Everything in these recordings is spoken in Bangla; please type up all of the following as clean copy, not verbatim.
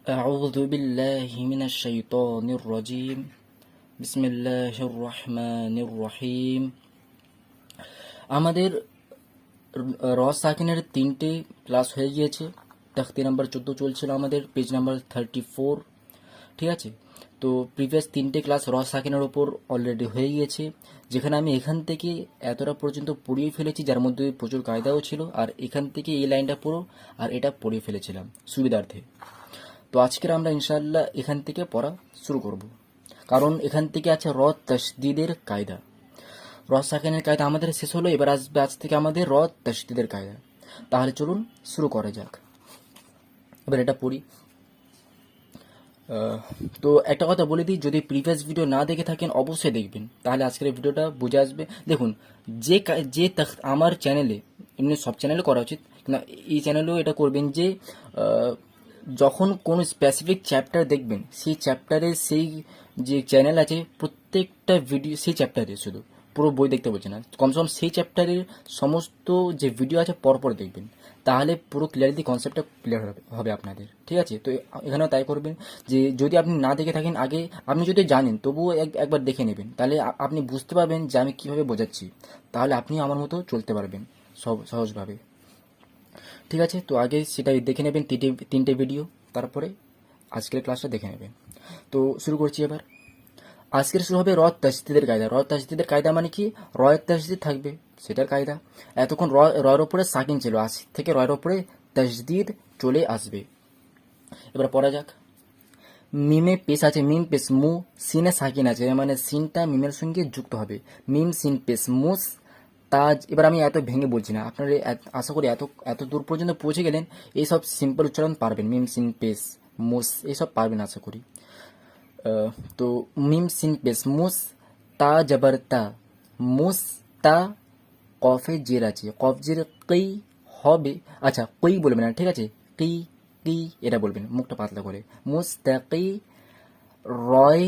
أعوذ بالله من الشيطان الرجيم بسم الله الرحمن الرحيم আমাদের র সাকিনের 3টে ক্লাস হয়ে গিয়েছে। তখতি নাম্বার 14 চলছিল, আমাদের পেজ নাম্বার 34। ঠিক আছে, তো প্রিভিয়াস 3টে ক্লাস র সাকিনের ওপর অলরেডি হয়ে গিয়েছে, যেখানে আমি এখান থেকে এতটা পর্যন্ত পড়িয়ে ফেলেছি, যার মধ্যে প্রচুর কায়দাও ছিল। আর এখান থেকে এই লাইনটা পুরো আর এটা পড়িয়ে ফেলেছিলাম সুবিধার্থে। তো আজকের আমরা ইনশাআল্লাহ এখান থেকে পড়া শুরু করব, কারণ এখান থেকে আছে র তশদিদের কায়দা। র সাকিনের কায়দা আমাদের শেষ হলো, এবার আসবে আজ থেকে আমাদের র তশদিদের কায়দা। তাহলে চলুন শুরু করা যাক। এবার এটা পড়ি। তো একটা কথা বলে দিই, যদি প্রিভিয়াস ভিডিও না দেখে থাকেন অবশ্যই দেখবেন, তাহলে আজকের এই ভিডিওটা বুঝে আসবে। দেখুন, যে আমার চ্যানেলে, এমনি সব চ্যানেলে করা উচিত, কিন্তু এই চ্যানেলেও এটা করবেন যে যখন কোনো স্পেসিফিক চ্যাপ্টার দেখবেন, সেই চ্যাপ্টারে সেই যে চ্যানেল আছে প্রত্যেকটা ভিডিও সেই চ্যাপ্টারে, শুধু পুরো বই দেখতে বলছে না, কমসে কম সেই চ্যাপ্টারের সমস্ত যে ভিডিও আছে পরপর দেখবেন, তাহলে পুরো ক্লিয়ারিটি কনসেপ্টটা ক্লিয়ার হবে আপনাদের। ঠিক আছে, তো এখানেও তাই করবেন যে যদি আপনি না দেখে থাকেন আগে, আপনি যদি জানেন তবুও একবার দেখে নেবেন, তাহলে আপনি বুঝতে পারবেন যে আমি কীভাবে বোঝাচ্ছি, তাহলে আপনি আমার মতো চলতে পারবেন সহজভাবে। ঠিক আছে, তো আগে সেটা দেখে নেবেন তিনটে ভিডিও, তারপরে আজকের ক্লাসটা দেখে নেবেন। তো শুরু করছি এবার। আজকের শুরু হবে র তাসদিদের কায়দা। র তাসদিদের কায়দা মানে কি? রয়ের তাসদিদ থাকবে, সেটার কায়দা। এতক্ষণ রয়ের ওপরে সাকিন ছিল, আজ থেকে রয়ের ওপরে তাসদিদ চলে আসবে। এবার পড়া যাক। মিমে পেশ আছে, মিম পেশ মু, সিনে সাকিন আছে, মানে সিনটা মিমের সঙ্গে যুক্ত হবে। মিম সিন পেশ মুস তাজ। এবার আমি এত ভেঙে বলছি না, আপনারা আশা করি এত দূর পর্যন্ত পৌঁছে গেলেন, এইসব সিম্পল উচ্চারণ পারবেন। মিম সিন পেশ মুস এইসব পারবেন আশা করি। তো মিম সিন পেশ মুস, তা জবর তা, মুস তা, কফে জের আছে, কফ জের কই হবে। আচ্ছা, কই বলবেন না, ঠিক আছে, কি কি এটা বলবেন মুখটা পাতলা করে। মুস্তাকি, রয়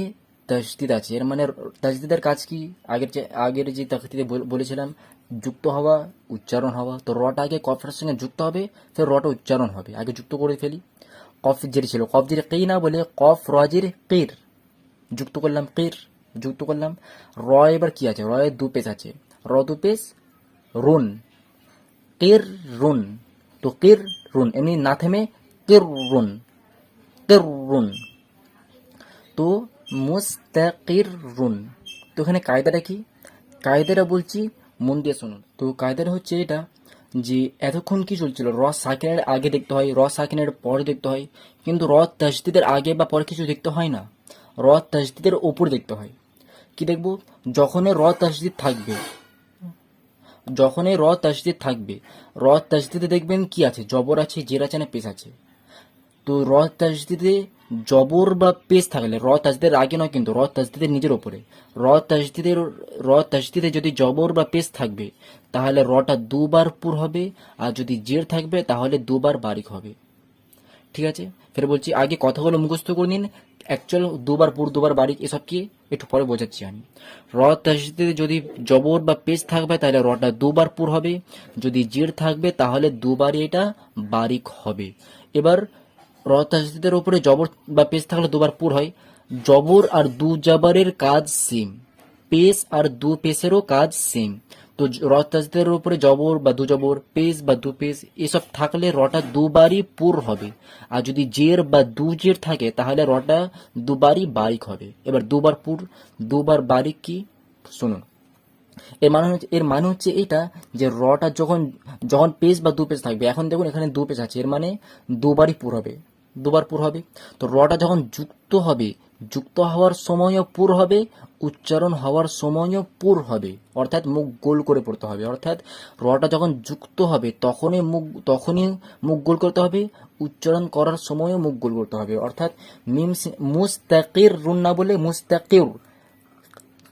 তসদিদ আছে, এর মানে তসদিদের কাজ কি? আগের যে তখতিতে বলেছিলাম, যুক্ত হওয়া, উচ্চারণ হওয়া। তো রটা আগে কফের সঙ্গে যুক্ত হবে, ফের রটা উচ্চারণ হবে। আগে যুক্ত করে ফেলি। কফ জের ছিল, কফ জের কেই না বলে কফ রজের কের যুক্ত করলাম, কের যুক্ত করলাম। র এবার কি আছে? রয়ের দু পেশ আছে, র দু পেশ রুন, কের রুন। তো কের রুন এমনি না থেমে কের রুন, কের রুন। তো মুস্তাকির রুন। তো এখানে কায়দাটা কি? কায়দাটা বলছি, মন দিয়ে শুনুন। তো কায়দাটা হচ্ছে এটা যে এতক্ষণ কি চলছিল, র সাকিনের আগে দেখতে হয়, র সাকিনের পরে দেখতে হয়, কিন্তু র তাসদিদের আগে বা পরে কিছু দেখতে হয় না, র তাসদিদের ওপর দেখতে হয়। কি দেখব? যখনই র তাসদিদ থাকবে, যখনই র তাসদিদ থাকবে, র তাসদিদে দেখবেন কি আছে? জবর আছে, জের আছে না পেশ আছে। তো র তাসদিদে জবর বা পেশ থাকলে, র তাসদিদের আগে নয় কিন্তু, র তাসদিদের নিজের ওপরে, র তাসদিদে যদি জবর বা পেশ থাকবে, তাহলে রটা দুবার পুর হবে, আর যদি জের থাকবে তাহলে দুবার বারিক হবে। ঠিক আছে, ফের বলছি, আগে কথাগুলো মুখস্থ করে নিন। অ্যাকচুয়াল দুবার পুর দুবার বারিক এসব কি একটু পরে বোঝাচ্ছি আমি। র তাসদিদে যদি জবর বা পেশ থাকবে তাহলে রটা দুবার পুর হবে, যদি জের থাকবে তাহলে দুবারই এটা বারিক হবে। এবার র তাসদিদের উপরে জবর বা পেশ থাকলে দুবার পুর হয়। জবর আর দু জবরের কাজ সেম, পেশ আর দু পেশেরও কাজ সেম। তো র তাসদিদের উপরে জবর বা দু জবর, পেশ বা দু পেশ এসব থাকলে রটা দুবারই পুর হবে, আর যদি জের বা দু জের থাকে তাহলে রটা দুবারই বারিক হবে। এবার দুবার পুর দুবার বারিক কি শুনুন। এর মানে হচ্ছে এটা যে রটা যখন যখন পেজ বা দু পেজ থাকবে, এখন দেখুন এখানে দু পেজ আছে, এর মানে দুবারই পুর হবে, দুবার পুর হবে। তো রটা যখন যুক্ত হবে, যুক্ত হওয়ার সময়ও পুর হবে, উচ্চারণ হওয়ার সময়ও পুর হবে, অর্থাৎ মুখ গোল করে পড়তে হবে। অর্থাৎ রটা যখন যুক্ত হবে তখনই মুখ গোল করতে হবে, উচ্চারণ করার সময়ও মুখ গোল করতে হবে। অর্থাৎ মুস্তাকির রুন না বলে মুস্তাকির,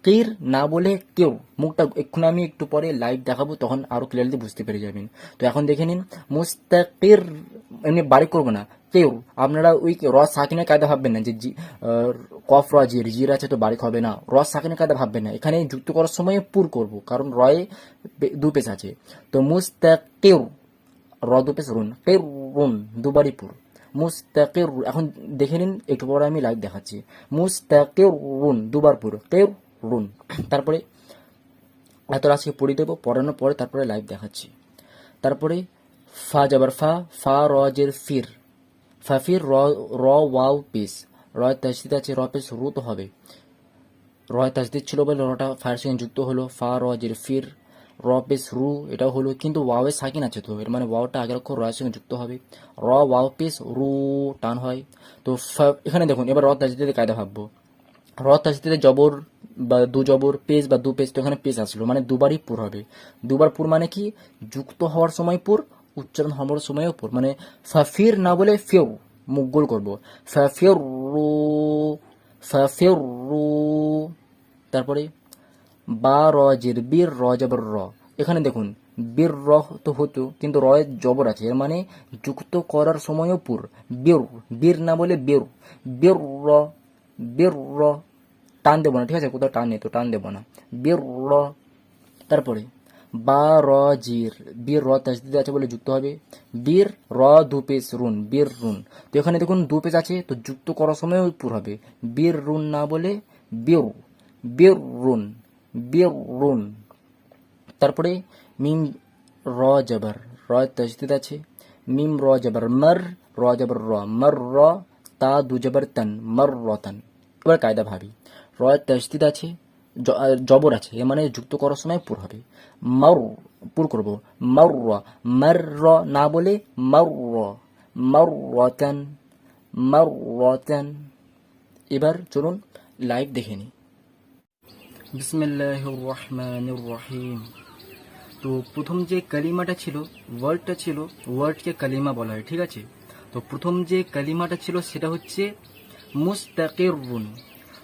কির না বলে কেউ। মুখটা এক্ষুনি আমি একটু পরে লাইভ দেখাবো, তখন আরো ক্লিয়ারলি বুঝতে পেরে যাবেন। তো এখন দেখে নিন, মুস্তাকির এমনি বারিক করবো না, কেউ। আপনারা ওই র সাকিনের কায়দা ভাববেন না যে কফ র জির জির আছে তো বারিক হবে না, র সাকিনের কায়দা ভাববেন না। এখানে যুক্ত করার সময় পুর করব, কারণ রয়ে দু পেশ আছে। তো মুস্তাকির, র দু পেশ রুন, কের রুন দুবারই পুর। মুস্তাকির, এখন দেখে নিন, একটু পরে আমি লাইভ দেখাচ্ছি। মুস্তাকিরুন, দুবার পুরো কিরুন। তারপরে এত আজকে পড়ে দেবো, পড়ানোর পরে তারপরে লাইভ দেখাচ্ছি। তারপরে ফা যাবার ফা, ফা র জের ফির, ফাফির র, র ওয়াও পেস, রয় তাজদিদ আছে, র পেস রু তো হবে, রয় তাজদিদ ছিল বলে রটা ফায়ের সঙ্গে যুক্ত হলো, ফা র জের ফির, র পেস রু, এটাও হলো, কিন্তু ওয়াওয়ে সাকিন আছে, তো এর মানে ওয়াওটা আগের অক্ষর রয়ের সঙ্গে যুক্ত হবে, র ওয়াও পেস রু টান হয়। তো এখানে দেখুন, এবার র তাজদিদের কায়দা ভাববো। র তাজদিদে জবর বা দু জবর, পেস বা দু পেস, তো এখানে পেস আসলো মানে দুবারই পুর হবে। দুবার পুর মানে কি, যুক্ত হওয়ার সময় পুর, উচ্চারণ হওয়ার সময়ও পুর, মানে ফাফির না বলে ফেউ, মুখ গোল করবো, ফাফির রু, ফাফির রু। তারপরে বা র জের বীর, র জবর র, এখানে দেখুন বীর র তো হতো, কিন্তু রয়ের জবর আছে, এর মানে যুক্ত করার সময়ও পুর, বীর, বীর না বলে বীর, বীর র, বীর র, টান দেবো না, ঠিক আছে, কোথাও টান নেই তো টান দেবো না, বীর র। তারপরে বা র জির, বীর র তাজদিদ আছে বলে যুক্ত হবে, বীর র দু পেশ রুন, বীর রুন, তো এখানে দেখুন দু পেশ আছে, তো যুক্ত করার সময়ও পুর হবে, বীর রুন না বলে বীর, বীর রুন, বীর রুন। তারপরে মিম র জবর, র তাজদিদ আছে, মিম র জবর মর, র জবর র, মর র, তা দু জবর তন, মর রতন। এবার কায়দা ভাবি, র তাজদিদ আছে, জবর আছে, এ মানে যুক্ত করার সময় পুর হবে, মর, পুর করব, মর র, মর র না বলে মর র, মর রতন, মর রতন। এবার চলুন লাইভ দেখে নিই। বিসমিল্লাহির রহমানির রহিম। তো প্রথম যে কালিমাটা ছিল, ওয়ার্ডটা ছিল, ওয়ার্ডকে কালিমা বলা হয়, ঠিক আছে। তো প্রথম যে কালিমাটা ছিল সেটা হচ্ছে মুস্তাকিরুন।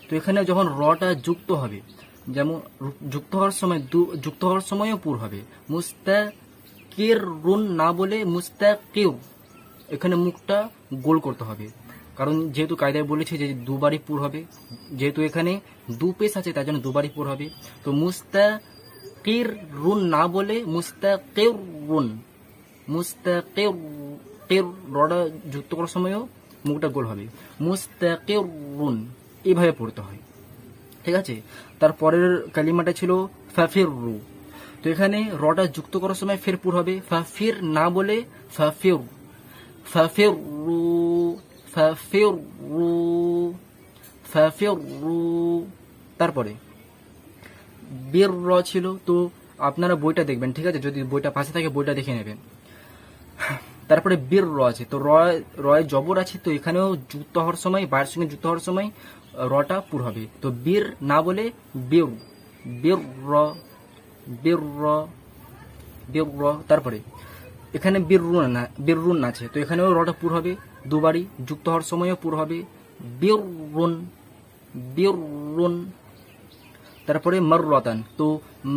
তো এখানে যখন রটা যুক্ত হবে, যেমন যুক্ত হওয়ার সময় যুক্ত হওয়ার সময়ও পুর হবে, মুস্তাকিরুন না বলে মুস্তাকির, এখানে মুখটা গোল করতে হবে, কারণ যেহেতু কায়দায় বলেছে যে দুবারই পুর হবে, যেহেতু এখানে দু পেশ আছে তার জন্য দুবারই পুর হবে। তো মুস্তাকির রুন না বলে মুস্তাকির রুন, মুস্তাকির, রটা যুক্ত করার সময়ও মুখটা গোল হবে, মুস্তাকির রুন, এইভাবে পড়তে হয়, ঠিক আছে। তারপরের কালিমাটা ছিল ফাফির রু। তো এখানে রটা যুক্ত করার সময় ফের পুর হবে, ফাফির না বলে ফাফির, ফাফির রু, ফাফির রু, ফাফির রু। তারপরে বীর র ছিল, তো আপনারা বইটা দেখবেন, ঠিক আছে, যদি বইটা পাশে থাকে বইটা দেখে নেবেন। তারপরে বীর র আছে, তো রয় জবর আছে, তো এখানেও যুক্ত হওয়ার সময়, বায়ের সঙ্গে যুক্ত হওয়ার সময় রটা পুর হবে, তো বীর না বলে বীর, বীর র, বীর র, বীর র। তারপরে এখানে বীর রুন আছে, তো এখানেও রটা পুর হবে, দুবারই যুক্ত হওয়ার সময়ও পুর হবে, বীর রুন, বীর রুন। তারপরে মর রতান, তো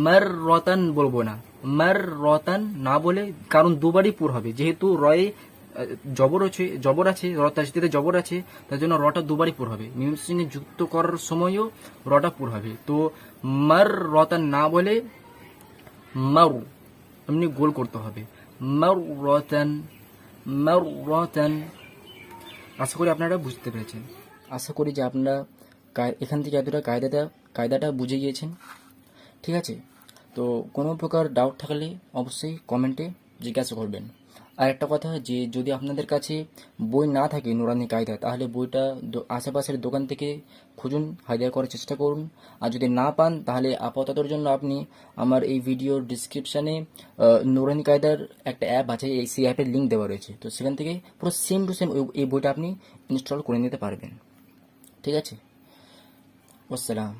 মর রতান বলবো না, মর রতান না বলে, কারণ দুবারই পুর হবে, যেহেতু রয়ে জবর আছে, র তাজদিদে জবর আছে, তার জন্য রটা দুবারই পুর হবে, মিম সঙ্গে যুক্ত করার সময়ও রটা পুর হবে। তো মর রতান না বলে মারু, এমনি গোল করতে হবে, মর রতান, মর রতান। আশা করি আপনারা বুঝতে পেরেছেন, আশা করি যে আপনারা এখান থেকে এতটা কায়দাটা বুঝে গিয়েছেন, ঠিক আছে। তো কোনো প্রকার ডাউট থাকলে অবশ্যই কমেন্টে জিজ্ঞাসা করবেন। আর একটা কথা, যে যদি আপনাদের কাছে বই না থাকে নুরানি কায়দা, তাহলে বইটা আশেপাশের দোকান থেকে খুঁজুন, হায়ার করার চেষ্টা করুন। আর যদি না পান তাহলে আপাততর জন্য আপনি আমার এই ভিডিওর ডিসক্রিপশানে নুরানি কায়দার একটা অ্যাপ আছে, সেই অ্যাপের লিঙ্ক দেওয়া রয়েছে, তো সেখান থেকে পুরো সেম টু সেম এই বইটা আপনি ইনস্টল করে নিতে পারবেন, ঠিক আছে। আসসালাম।